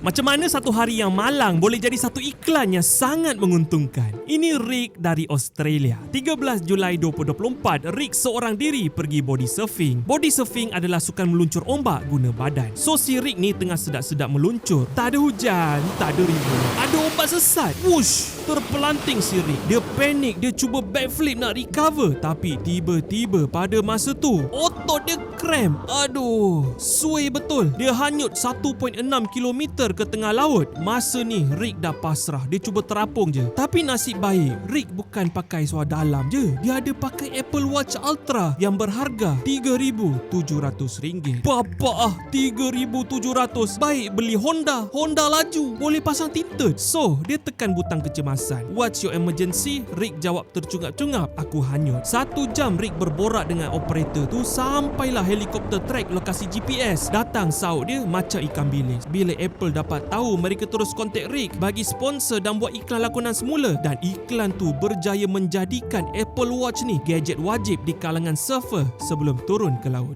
Macam mana satu hari yang malang boleh jadi satu iklan yang sangat menguntungkan? Ini Rick dari Australia. 13 Julai 2024, Rick seorang diri pergi body surfing. Body surfing adalah sukan meluncur ombak guna badan. So si Rick ni tengah sedap-sedap meluncur. Tak ada hujan, tak ada ribut. Ada ombak sesat. Wush! Terpelanting si Rick. Dia panik, dia cuba backflip nak recover. Tapi tiba-tiba pada masa tu, otot dia cramp. Aduh, suai betul. Dia hanyut 1.6 km ke tengah laut. Masa ni Rick dah pasrah. Dia cuba terapung je. Tapi nasib baik, Rick bukan pakai seluar dalam je. Dia ada pakai Apple Watch Ultra yang berharga RM3,700. Papa RM3,700. Baik beli Honda laju, boleh pasang tinted. So, dia tekan butang kecemasan. What's your emergency? Rick jawab tercungap-cungap, aku hanyut. 1 jam Rick berborak dengan operator tu sampailah helikopter track lokasi GPS. Datang saut dia macam ikan bilis. Bila Apple dapat tahu, mereka terus kontak Rick bagi sponsor dan buat iklan lakonan semula. Dan iklan tu berjaya menjadikan Apple Watch ni gadget wajib di kalangan surfer sebelum turun ke laut.